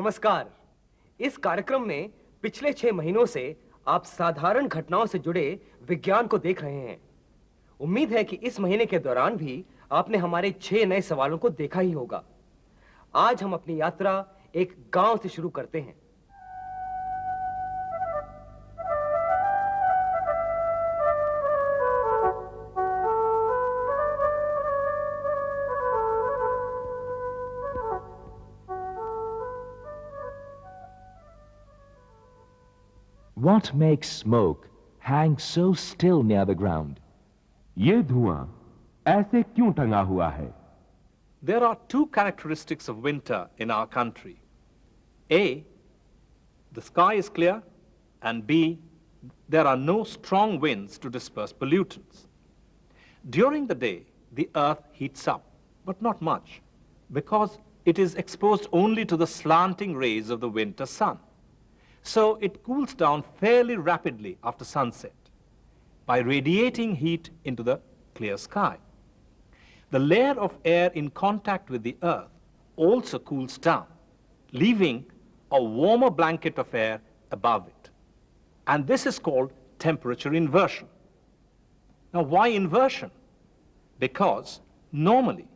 नमस्कार। इस कार्यक्रम में पिछले 6 महीनों से आप साधारण घटनाओं से जुड़े विज्ञान को देख रहे हैं। उम्मीद है कि इस महीने के दौरान भी आपने हमारे 6 नए सवालों को देखा ही होगा। आज हम अपनी यात्रा एक गांव से शुरू करते हैं। What makes smoke hang so still near the ground? ये धुआं ऐसे क्यों टंगा हुआ है? There are two characteristics of winter in our country. A, the sky is clear, and B, there are no strong winds to disperse pollutants. During the day, the earth heats up, but not much, because it is exposed only to the slanting rays of the winter sun. So it cools down fairly rapidly after sunset by radiating heat into the clear sky. The layer of air in contact with the earth also cools down, leaving a warmer blanket of air above it. And this is called temperature inversion. Now, why inversion? Because normally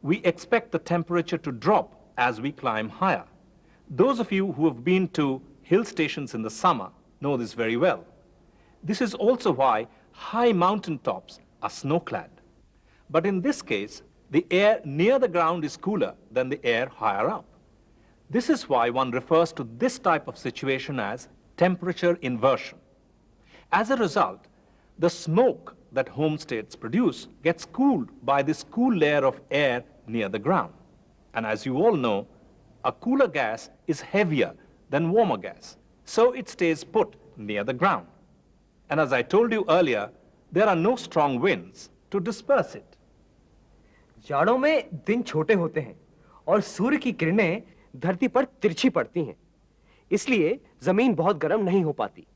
we expect the temperature to drop as we climb higher. Those of you who have been to hill stations in the summer know this very well. This is also why high mountain tops are snow-clad. But in this case, the air near the ground is cooler than the air higher up. This is why one refers to this type of situation as temperature inversion. As a result, the smoke that homesteads produce gets cooled by this cool layer of air near the ground. And as you all know, a cooler gas is heavier than warmer gas, so it stays put near the ground. And as I told you earlier, there are no strong winds to disperse it. जाड़ों में दिन छोटे होते हैं और सूर्य की किरणें धरती पर तिरछी पड़ती हैं, इसलिए जमीन बहुत गर्म नहीं हो पाती।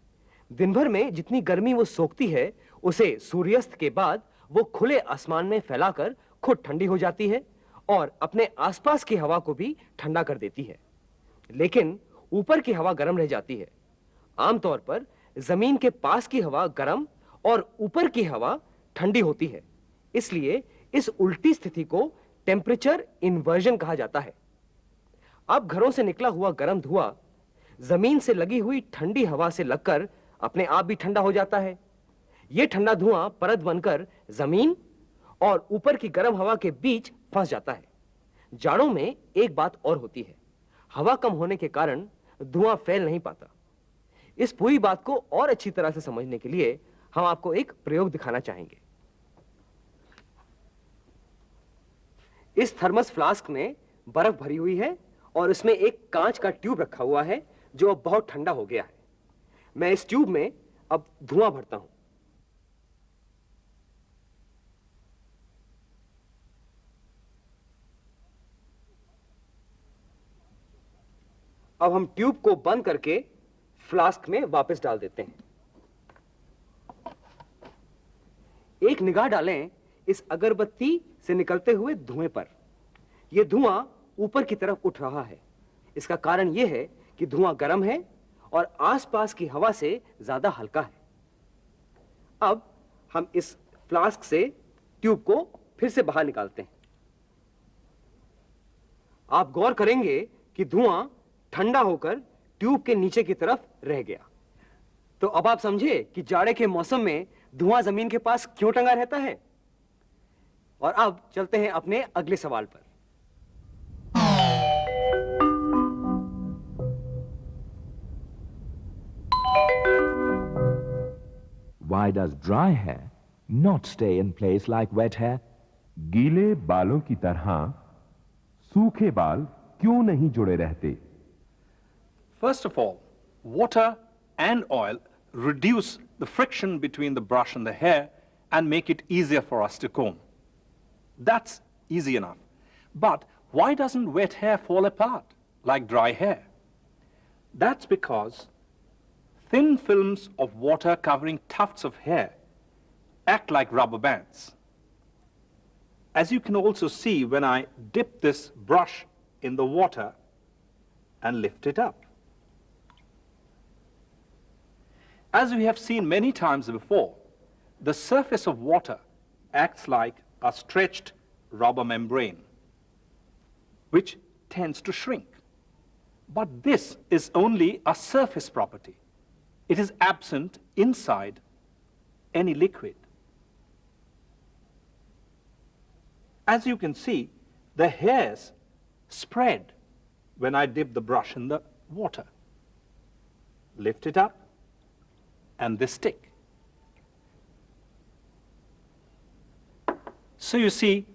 दिन भर में जितनी गर्मी वो सोखती है, उसे सूर्यास्त के बाद वो खुले आसमान में फैलाकर खुद ठंडी हो जाती है और अपने आसपास की हवा को भी ठंडा कर देती है। लेकिन ऊपर की हवा गर्म रह जाती है। आमतौर पर जमीन के पास की हवा गर्म और ऊपर की हवा ठंडी होती है, इसलिए इस उल्टी स्थिति को टेम्परेचर इन्वर्जन कहा जाता है। अब घरों से निकला हुआ गर्म धुआं जमीन से लगी हुई ठंडी हवा से लगकर अपने आप भी ठंडा हो जाता है। यह ठंडा धुआं परत बनकर जमीन और ऊपर की गर्म हवा के बीच फंस जाता है। जाड़ों में एक बात और होती है, हवा कम होने के कारण धुआं फैल नहीं पाता। इस पूरी बात को और अच्छी तरह से समझने के लिए हम आपको एक प्रयोग दिखाना चाहेंगे। इस थर्मस फ्लास्क में बर्फ भरी हुई है और इसमें एक कांच का ट्यूब रखा हुआ है जो अब बहुत ठंडा हो गया है। मैं इस ट्यूब में अब धुआं भरता हूं। अब हम ट्यूब को बंद करके फ्लास्क में वापस डाल देते हैं। एक निगाह डालें इस अगरबत्ती से निकलते हुए धुएं पर। यह धुआं ऊपर की तरफ उठ रहा है। इसका कारण यह है कि धुआं गर्म है और आसपास की हवा से ज्यादा हल्का है। अब हम इस फ्लास्क से ट्यूब को फिर से बाहर निकालते हैं। आप गौर करेंगे कि धुआं ठंडा होकर ट्यूब के नीचे की तरफ रह गया। तो अब आप समझे कि जाड़े के मौसम में धुआं जमीन के पास क्यों टंगा रहता है। और अब चलते हैं अपने अगले सवाल पर। Why does dry hair not stay in place like wet hair? गीले बालों की तरह सूखे बाल क्यों नहीं जुड़े रहते? First of all, water and oil reduce the friction between the brush and the hair and make it easier for us to comb. That's easy enough. But why doesn't wet hair fall apart like dry hair? That's because thin films of water covering tufts of hair act like rubber bands. As you can also see when I dip this brush in the water, and lift it up. As we have seen many times before, the surface of water acts like a stretched rubber membrane, which tends to shrink. But this is only a surface property. It is absent inside any liquid. As you can see, the hairs spread when I dip the brush in the water. Lift it up, and they stick. So you see,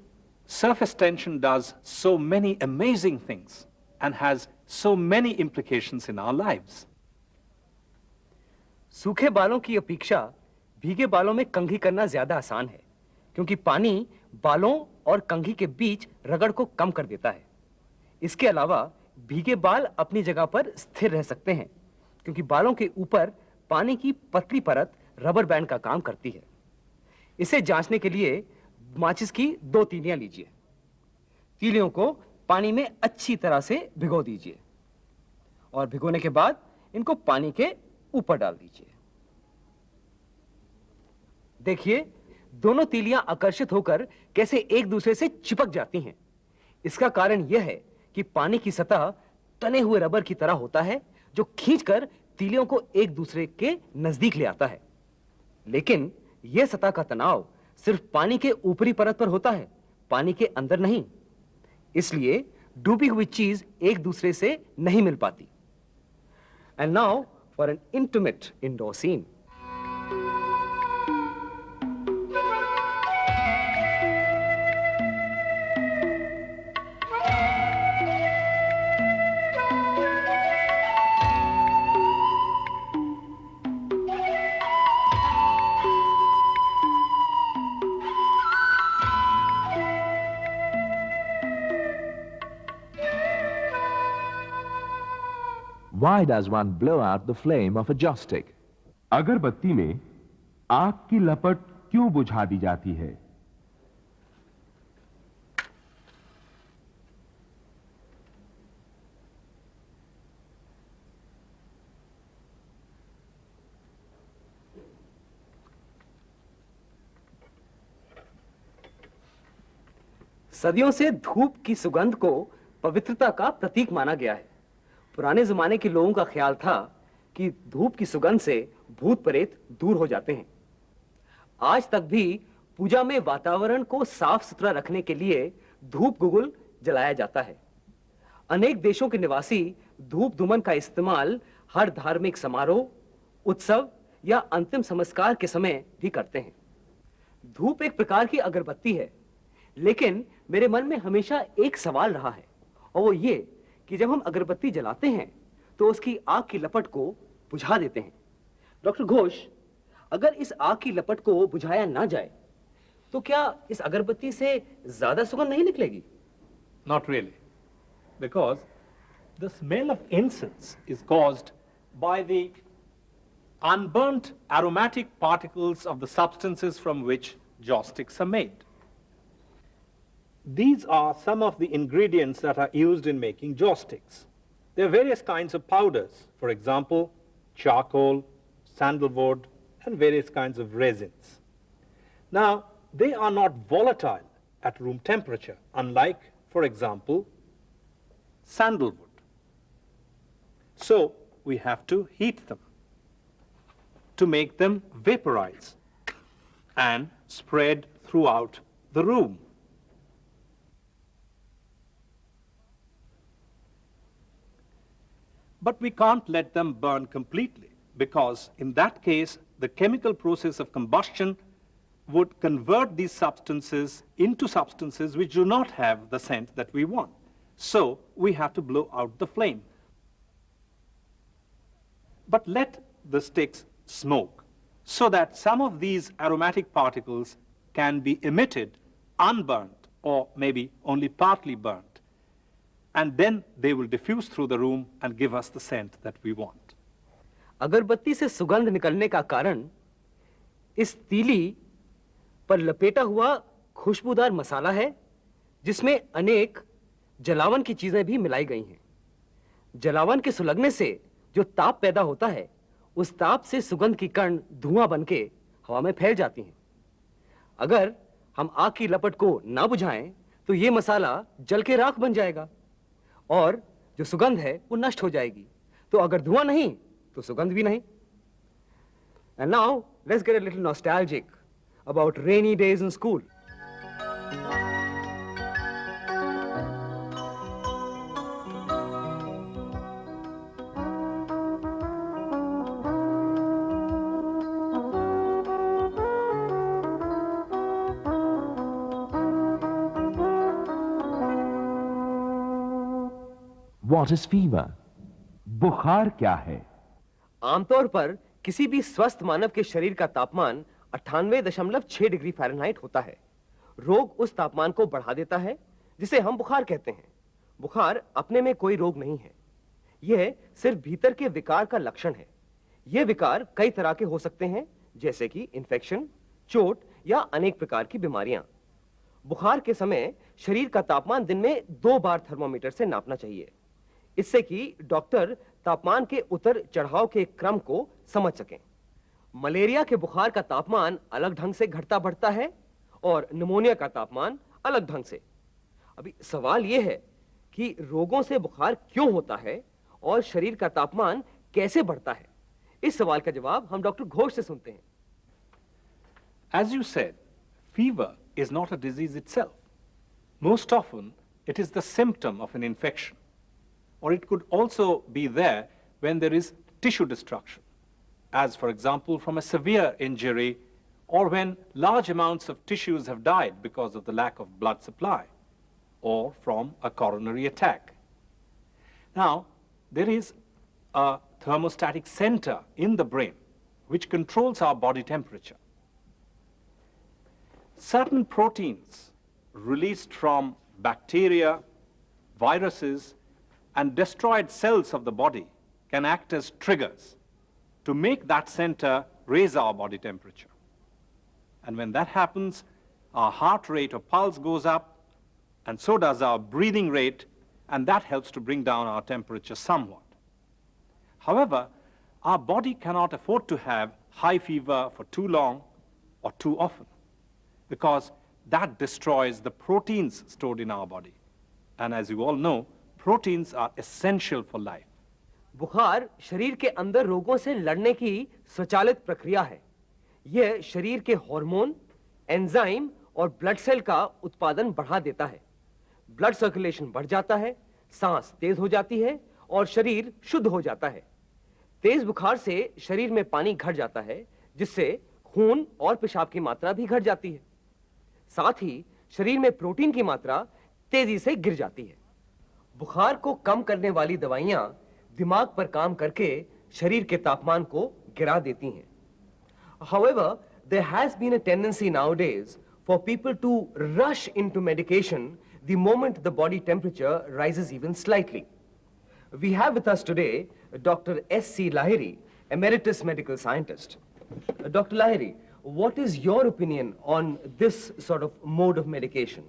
surface tension does so many amazing things and has so many implications in our lives. सूखे बालों की अपेक्षा भीगे बालों में कंघी करना ज्यादा आसान है, क्योंकि पानी बालों और कंघी के बीच रगड़ को कम कर देता है। इसके अलावा भीगे बाल अपनी जगह पर स्थिर रह सकते हैं, क्योंकि बालों के ऊपर पानी की पतली परत रबर बैंड का काम करती है। इसे जांचने के लिए माचिस की 2 तीलियां लीजिए। तीलियों को पानी में अच्छी तरह से भिगो दीजिए और भिगोने के बाद इनको पानी के ऊपर डाल दीजिए। देखिए, दोनों तीलियां आकर्षित होकर कैसे एक दूसरे से चिपक जाती हैं। इसका कारण यह है कि पानी की सतह तने हुए रबर की तरह होता है, जो खींचकर तीलियों को एक दूसरे के नजदीक ले आता है। लेकिन यह सतह का तनाव सिर्फ पानी के ऊपरी परत पर होता है, पानी के अंदर नहीं। इसलिए डूबी हुई चीज एक दूसरे से नहीं मिल पाती। And now for an intimate indoor scene. Why does one blow out the flame of a joss stick? अगरबत्ती में आग की लपट क्यों बुझा दी जाती है? सदियों से धूप की सुगंध को पवित्रता का प्रतीक माना गया है। पुराने जमाने के लोगों का ख्याल था कि धूप की सुगंध से भूत प्रेत दूर हो जाते हैं। आज तक भी पूजा में वातावरण को साफ सुथरा रखने के लिए धूप गुगुल जलाया जाता है। अनेक देशों के निवासी धूप धूमन का इस्तेमाल हर धार्मिक समारोह, उत्सव या अंतिम संस्कार के समय भी करते हैं। धूप एक प्रकार की अगरबत्ती है, लेकिन मेरे मन में हमेशा एक सवाल रहा है, और वो ये कि जब हम अगरबत्ती जलाते हैं तो उसकी आग की लपट को बुझा देते हैं। डॉक्टर घोष, अगर इस आग की लपट को बुझाया ना जाए तो क्या इस अगरबत्ती से ज्यादा सुगंध नहीं निकलेगी? Not really, because the smell of incense is caused by the unburnt aromatic particles of the substances from which joss sticks are made. These are some of the ingredients that are used in making joss sticks. There are various kinds of powders, for example, charcoal, sandalwood, and various kinds of resins. Now, they are not volatile at room temperature, unlike, for example, sandalwood. So, we have to heat them to make them vaporize and spread throughout the room. But we can't let them burn completely, because in that case, the chemical process of combustion would convert these substances into substances which do not have the scent that we want. So we have to blow out the flame. But let the sticks smoke so that some of these aromatic particles can be emitted unburnt or maybe only partly burnt. And then they will diffuse through the room and give us the scent that we want. अगरबत्ती से सुगंध निकलने का कारण इस तीली पर लपेटा हुआ खुशबूदार मसाला है, जिसमें अनेक जलावन की चीजें भी मिलाई गई हैं। जलावन के सुलगने से जो ताप पैदा होता है, उस ताप से सुगंध की कण धुआं बनके हवा में फैल जाती हैं। अगर हम आग की लपट को ना बुझाएं तो ये मसाला जल के राख बन जाएगा और जो सुगंध है वो नष्ट हो जाएगी। तो अगर धुआं नहीं तो सुगंध भी नहीं। And now let's get a little nostalgic about rainy days in school. What is fever? बुखार क्या है? आमतौर पर किसी भी स्वस्थ मानव के शरीर का तापमान 98.6 डिग्री फ़ारेनहाइट होता है। रोग उस तापमान को बढ़ा देता है जिसे हम बुखार कहते हैं। बुखार अपने में कोई रोग नहीं है, यह सिर्फ भीतर के विकार का लक्षण है। यह विकार कई तरह के हो सकते हैं, जैसे कि इन्फेक्शन, चोट या अनेक प्रकार की बीमारियां। बुखार के समय शरीर का तापमान दिन में 2 बार थर्मोमीटर से नापना चाहिए, इससे कि डॉक्टर तापमान के उतर चढ़ाव के क्रम को समझ सकें। मलेरिया के बुखार का तापमान अलग ढंग से घटता बढ़ता है और निमोनिया का तापमान अलग ढंग से। अभी सवाल यह है कि रोगों से बुखार क्यों होता है और शरीर का तापमान कैसे बढ़ता है। इस सवाल का जवाब हम डॉक्टर घोष से सुनते हैं। As you said, fever is not a disease itself. Most often, it is the symptom of an infection, or it could also be there when there is tissue destruction, as for example from a severe injury or when large amounts of tissues have died because of the lack of blood supply or from a coronary attack. Now, there is a thermostatic center in the brain which controls our body temperature. Certain proteins released from bacteria, viruses, and destroyed cells of the body can act as triggers to make that center raise our body temperature. And when that happens, our heart rate or pulse goes up, and so does our breathing rate, and that helps to bring down our temperature somewhat. However, our body cannot afford to have high fever for too long or too often, because that destroys the proteins stored in our body. And as you all know, proteins are essential for life. बुखार शरीर के अंदर रोगों से लड़ने की स्वचालित प्रक्रिया है। यह शरीर के हार्मोन, एंजाइम और ब्लड सेल का उत्पादन बढ़ा देता है। ब्लड सर्कुलेशन बढ़ जाता है, सांस तेज हो जाती है और शरीर शुद्ध हो जाता है। तेज बुखार से शरीर में पानी घट जाता है, जिससे खून और पेशाब की मात्रा भी घट जाती है। साथ ही शरीर में प्रोटीन की मात्रा तेजी से गिर जाती है। बुखार को कम करने वाली दवाइयां दिमाग पर काम करके शरीर के तापमान को गिरा देती हैं। However, there has been a tendency nowadays for people to rush into medication the moment the body temperature rises even slightly. We have with us today Dr. S.C. Lahiri, Emeritus Medical Scientist. Dr. Lahiri, what is your opinion on this sort of mode of medication?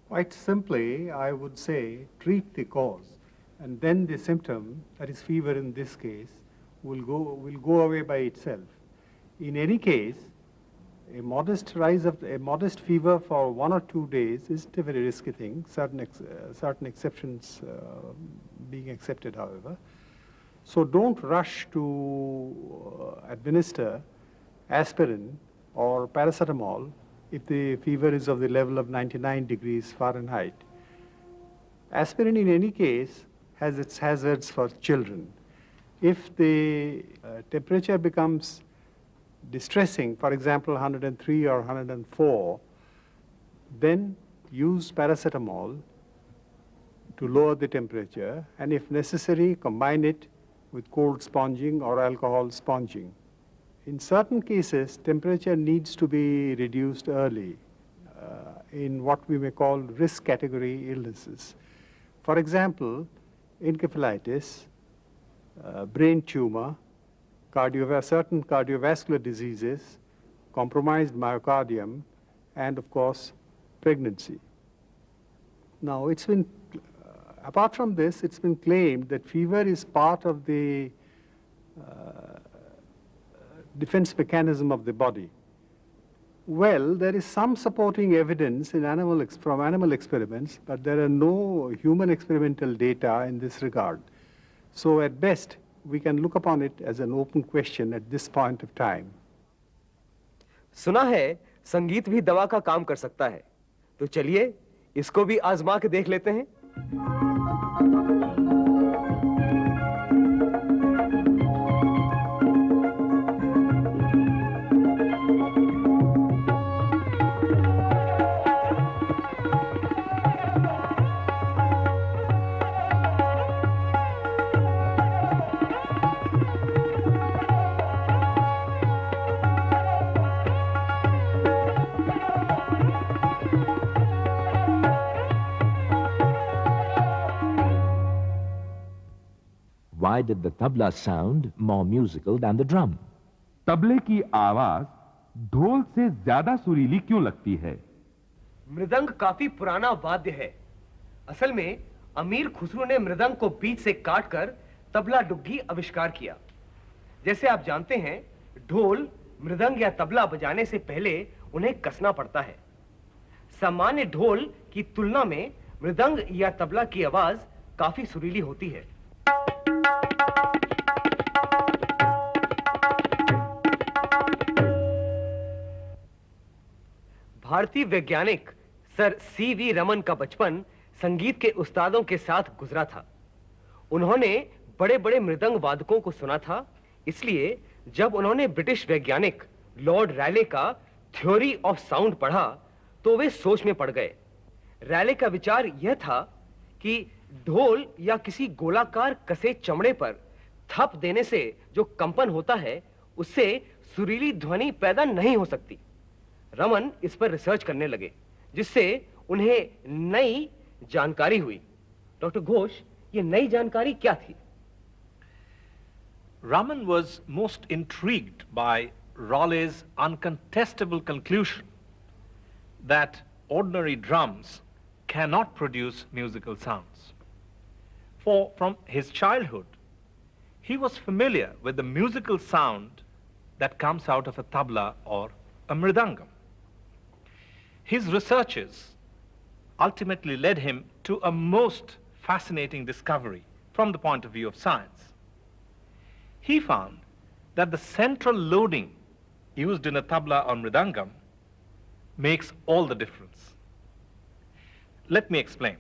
Quite simply, I would say treat the cause, and then the symptom, that is fever in this case, will go away by itself. In any case, a modest fever for 1 or 2 days isn't a very risky thing, certain exceptions being accepted, however. So don't rush to administer aspirin or paracetamol if the fever is of the level of 99 degrees Fahrenheit. Aspirin in any case has its hazards for children. If the temperature becomes distressing, for example 103 or 104, then use paracetamol to lower the temperature, and if necessary combine it with cold sponging or alcohol sponging. In certain cases, temperature needs to be reduced early in what we may call risk category illnesses. For example, encephalitis, brain tumor, certain cardiovascular diseases, compromised myocardium, and of course, pregnancy. Now, it's been Apart from this, it's been claimed that fever is part of the defense mechanism of the body. Well, there is some supporting evidence in from animal experiments, but there are no human experimental data in this regard. So at best, we can look upon it as an open question at this point of time. सुना है संगीत भी दवा का काम कर सकता है, तो चलिए इसको भी आजमा के देख लेते हैं। Why did the tabla sound more musical than the drum? तबले की आवाज ढोल से ज्यादा सुरीली क्यों लगती है? मृदंग काफी पुराना वाद्य है। असल में अमीर खुसरो ने मृदंग को बीच से काटकर तबला डुग्गी आविष्कार किया। जैसे आप जानते हैं, ढोल, मृदंग या तबला बजाने से पहले उन्हें कसना पड़ता है। सामान्य ढोल की तुलना में मृदंग या तबला की आवाज काफी सुरीली होती है। भारतीय वैज्ञानिक सर C.V. रमन का बचपन संगीत के उस्तादों के साथ गुजरा था। उन्होंने बड़े-बड़े मृदंग वादकों को सुना था, इसलिए जब उन्होंने ब्रिटिश वैज्ञानिक लॉर्ड रैले का थ्योरी ऑफ साउंड पढ़ा, तो वे सोच में पड़ गए। रैले का विचार यह था कि ढोल या किसी गोलाकार कसे चमड़े पर थप देने से जो कंपन होता है, उससे सुरीली ध्वनि पैदा नहीं हो सकती। रमन इस पर रिसर्च करने लगे, जिससे उन्हें नई जानकारी हुई। डॉक्टर घोष, ये नई जानकारी क्या थी? Raman was most intrigued by Raleigh's uncontestable conclusion that ordinary drums cannot produce musical sounds. For from his childhood, he was familiar with the musical sound that comes out of a tabla or a mridangam. His researches ultimately led him to a most fascinating discovery from the point of view of science. He found that the central loading used in a tabla or mridangam makes all the difference. Let me explain.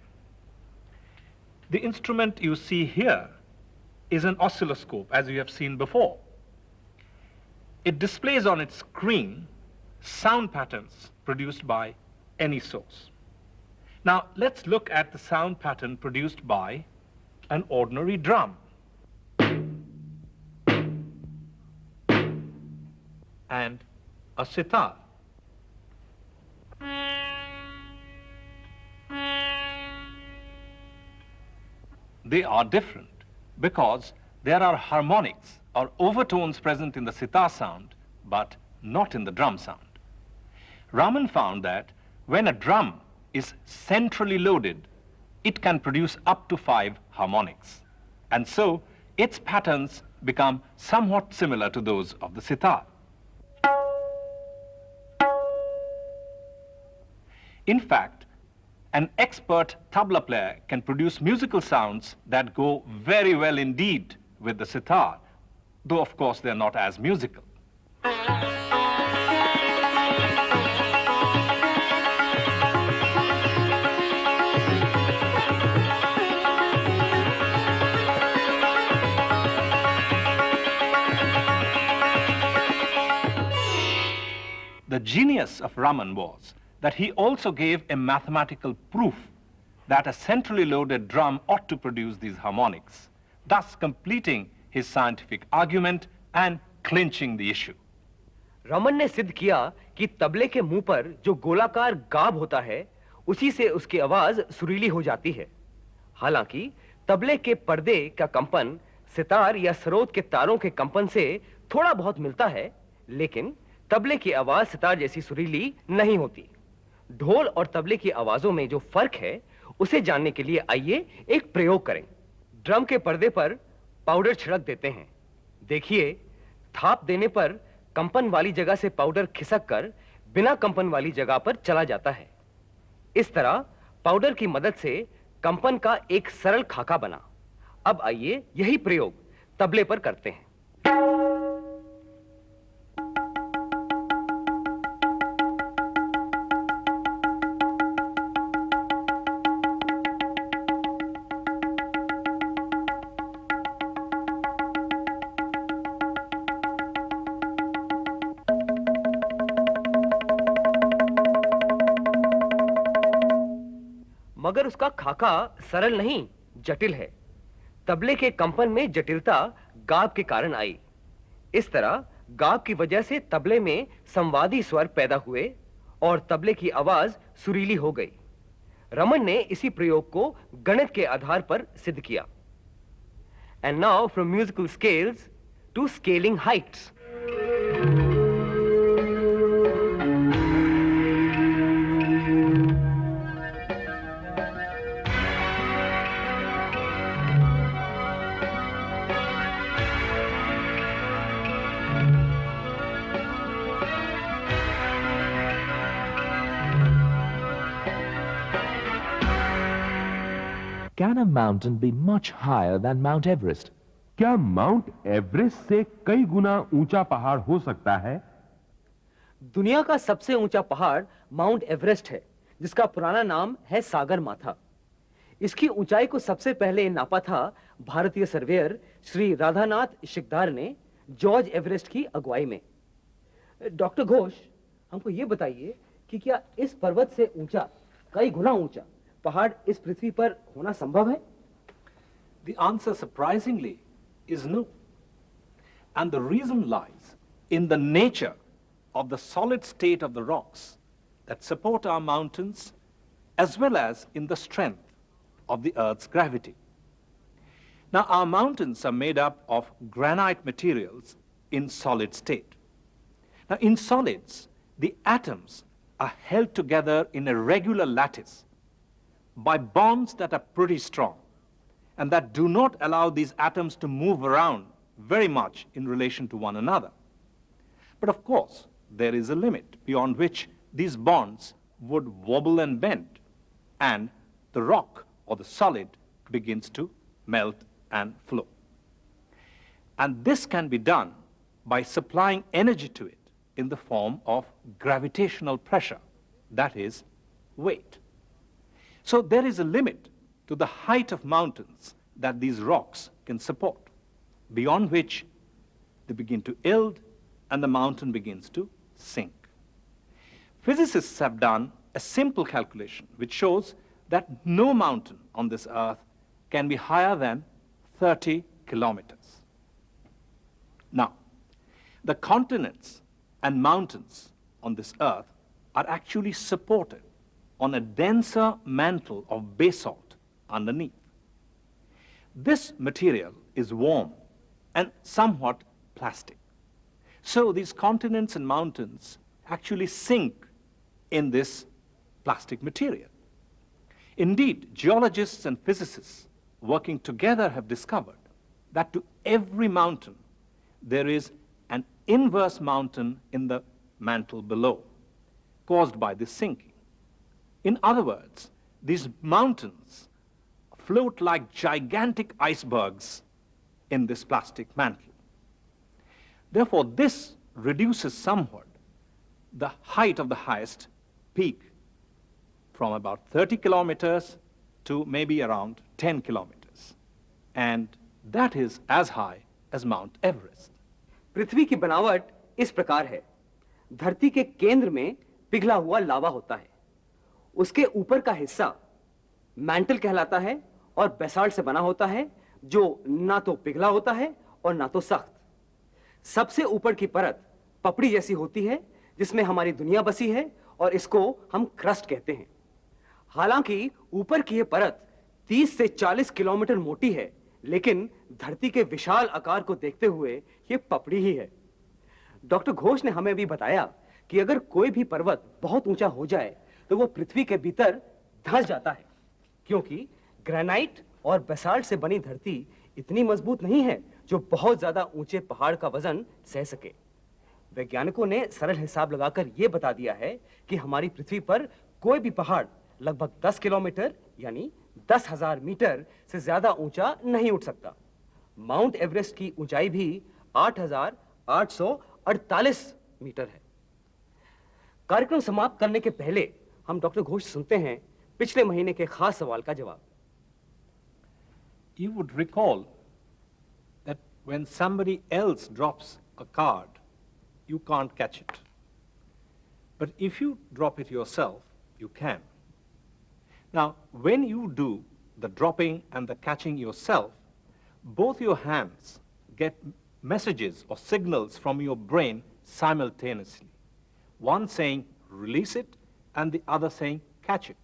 The instrument you see here is an oscilloscope, as you have seen before. It displays on its screen sound patterns produced by any source. Now, let's look at the sound pattern produced by an ordinary drum. And a sitar. They are different because there are harmonics or overtones present in the sitar sound, but not in the drum sound. Raman found that when a drum is centrally loaded, it can produce up to 5 harmonics. And so its patterns become somewhat similar to those of the sitar. In fact, an expert tabla player can produce musical sounds that go very well indeed with the sitar, though of course they're not as musical. The genius of Raman was that he also gave a mathematical proof that a centrally loaded drum ought to produce these harmonics, thus completing his scientific argument and clinching the issue. Raman ने सिद्ध किया कि तबले के मुंह पर जो गोलाकार गाब होता है, उसी से उसकी आवाज सुरीली हो जाती है। हालांकि तबले के पर्दे का कंपन सितार या सरोद के तारों के कंपन से थोड़ा बहुत मिलता है, लेकिन तबले की आवाज सितार जैसी सुरीली नहीं होती। ढोल और तबले की आवाजों में जो फर्क है, उसे जानने के लिए आइए एक प्रयोग करें। ड्रम के पर्दे पर पाउडर छिड़क देते हैं। देखिए, थाप देने पर कंपन वाली जगह से पाउडर खिसक कर बिना कंपन वाली जगह पर चला जाता है। इस तरह पाउडर की मदद से कंपन का एक सरल खाका बना। अब आइए यही प्रयोग तबले पर करते हैं। मगर उसका खाका सरल नहीं, जटिल है। तबले के कंपन में जटिलता गाब के कारण आई। इस तरह गाब की वजह से तबले में संवादी स्वर पैदा हुए और तबले की आवाज सुरीली हो गई। रमन ने इसी प्रयोग को गणित के आधार पर सिद्ध किया। And now from musical scales to scaling heights. Can a mountain be much higher than Mount Everest? क्या माउंट एवरेस्ट से कई गुना ऊंचा पहाड़ हो सकता है? दुनिया का सबसे ऊंचा पहाड़ माउंट एवरेस्ट है, जिसका पुराना नाम है सागर माथा। इसकी ऊंचाई को सबसे पहले नापा था भारतीय सर्वेयर श्री राधानाथ शिकदार ने जॉर्ज एवरेस्ट की अगुवाई में। डॉक्टर घोष, हमको ये बताइए कि क्या इस पर्वत से ऊंचा, कई गुना ऊंचा पहाड़ इस पृथ्वी पर होना संभव है? The answer surprisingly is no. And the reason lies in the nature of the solid state of the rocks that support our mountains, as well as in the strength of the Earth's gravity. Now, our mountains are made up of granite materials in solid state. Now, in solids, the atoms are held together in a regular lattice by bonds that are pretty strong and that do not allow these atoms to move around very much in relation to one another. But of course, there is a limit beyond which these bonds would wobble and bend, and the rock or the solid begins to melt and flow. And this can be done by supplying energy to it in the form of gravitational pressure, that is, weight. So there is a limit to the height of mountains that these rocks can support, beyond which they begin to yield and the mountain begins to sink. Physicists have done a simple calculation which shows that no mountain on this earth can be higher than 30 kilometers. Now, the continents and mountains on this earth are actually supported on a denser mantle of basalt underneath. This material is warm and somewhat plastic. So these continents and mountains actually sink in this plastic material. Indeed, geologists and physicists working together have discovered that to every mountain there is an inverse mountain in the mantle below, caused by this sinking. In other words, these mountains float like gigantic icebergs in this plastic mantle. Therefore, this reduces somewhat the height of the highest peak from about 30 kilometers to maybe around 10 kilometers. And that is as high as Mount Everest. पृथ्वी की बनावट इस प्रकार है। धरती के केंद्र में पिघला हुआ लावा होता है। उसके ऊपर का हिस्सा मैंटल कहलाता है और बेसाल्ट से बना होता है, जो ना तो पिघला होता है और ना तो सख्त। सबसे ऊपर की परत पपड़ी जैसी होती है, जिसमें हमारी दुनिया बसी है, और इसको हम क्रस्ट कहते हैं। हालांकि ऊपर की यह परत 30 से 40 किलोमीटर मोटी है, लेकिन धरती के विशाल आकार को देखते हुए यह पपड़ी ही है। डॉक्टर घोष ने हमें भी बताया कि अगर कोई भी पर्वत बहुत ऊंचा हो जाए तो वो पृथ्वी के भीतर धंस जाता है। क्योंकि ग्रेनाइट और बेसाल्ट से बनी धरती इतनी मजबूत नहीं है जो बहुत ज्यादा ऊंचे पहाड़ का वजन सह सके। वैज्ञानिकों ने सरल हिसाब लगाकर यह बता दिया है कि हमारी पृथ्वी पर कोई भी पहाड़ लगभग 10 किलोमीटर यानी 10,000 मीटर से ज्यादा ऊंचा नहीं उठ सकता। माउंट एवरेस्ट की ऊंचाई भी 8,848 मीटर है। कार्यक्रम समाप्त करने के पहले हम डॉक्टर घोष सुनते हैं पिछले महीने के खास सवाल का जवाब। You would recall that when somebody else drops a card, you can't catch it. But if you drop it yourself, you can. Now, when you do the dropping and the catching yourself, both your hands get messages or signals from your brain simultaneously. One saying release it and the other saying catch it.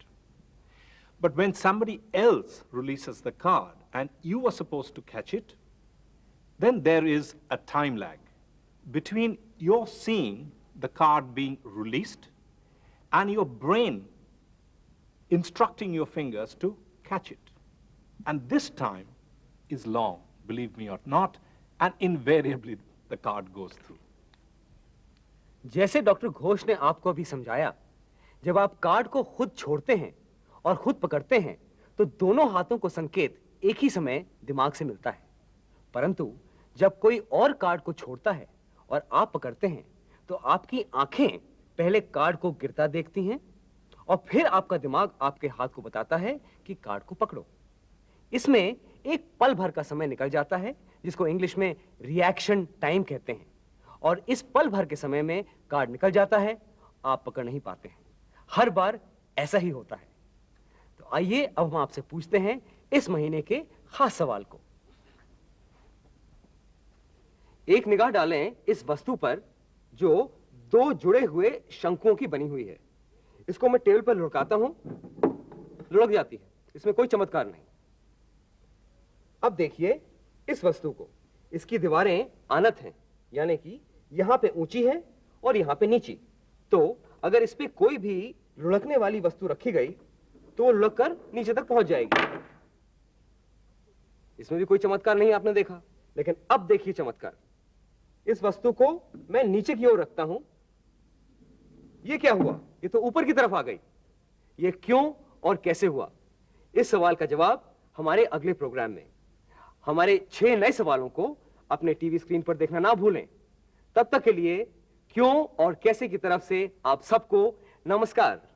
But when somebody else releases the card and you are supposed to catch it, then there is a time lag between your seeing the card being released and your brain instructing your fingers to catch it. And this time is long, believe me or not, and invariably the card goes through. जैसे doctor Ghosh ने आपको अभी समझाया, जब आप card को खुद छोड़ते हैं और खुद पकड़ते हैं तो दोनों हाथों को संकेत एक ही समय दिमाग से मिलता है। परंतु जब कोई और कार्ड को छोड़ता है और आप पकड़ते हैं तो आपकी आंखें पहले कार्ड को गिरता देखती हैं और फिर आपका दिमाग आपके हाथ को बताता है कि कार्ड को पकड़ो। इसमें एक पल भर का समय निकल जाता है जिसको इंग्लिश में रिएक्शन टाइम कहते हैं, और इस पल भर के समय में कार्ड निकल जाता है, आप पकड़ नहीं पाते हैं। हर बार ऐसा ही होता है। तो आइए अब हम आपसे पूछते हैं इस महीने के खास सवाल को। एक निगाह डालें इस वस्तु पर जो दो जुड़े हुए शंकुओं की बनी हुई है। इसको मैं टेबल पर लुढ़काता हूं, लुढ़क जाती है, इसमें कोई चमत्कार नहीं। अब देखिए इस वस्तु को, इसकी दीवारें आनत हैं, यानी कि यहां पे ऊंची है और यहां पे नीची। तो अगर इस पे कोई भी लुढ़कने वाली वस्तु रखी गई तो वो लुढ़क कर नीचे तक पहुंच जाएगी। इसमें भी कोई चमत्कार नहीं आपने देखा, लेकिन अब देखिए चमत्कार। इस वस्तु को मैं नीचे की ओर रखता हूं, ये क्या हुआ? ये तो ऊपर की तरफ आ गई। ये क्यों और कैसे हुआ? इस सवाल का जवाब हमारे अगले प्रोग्राम में। हमारे 6 नए सवालों को अपने टीवी स्क्रीन पर देखना ना भूलें। तब तक के लिए क्यों और कैसे की तरफ से आप सबको नमस्कार।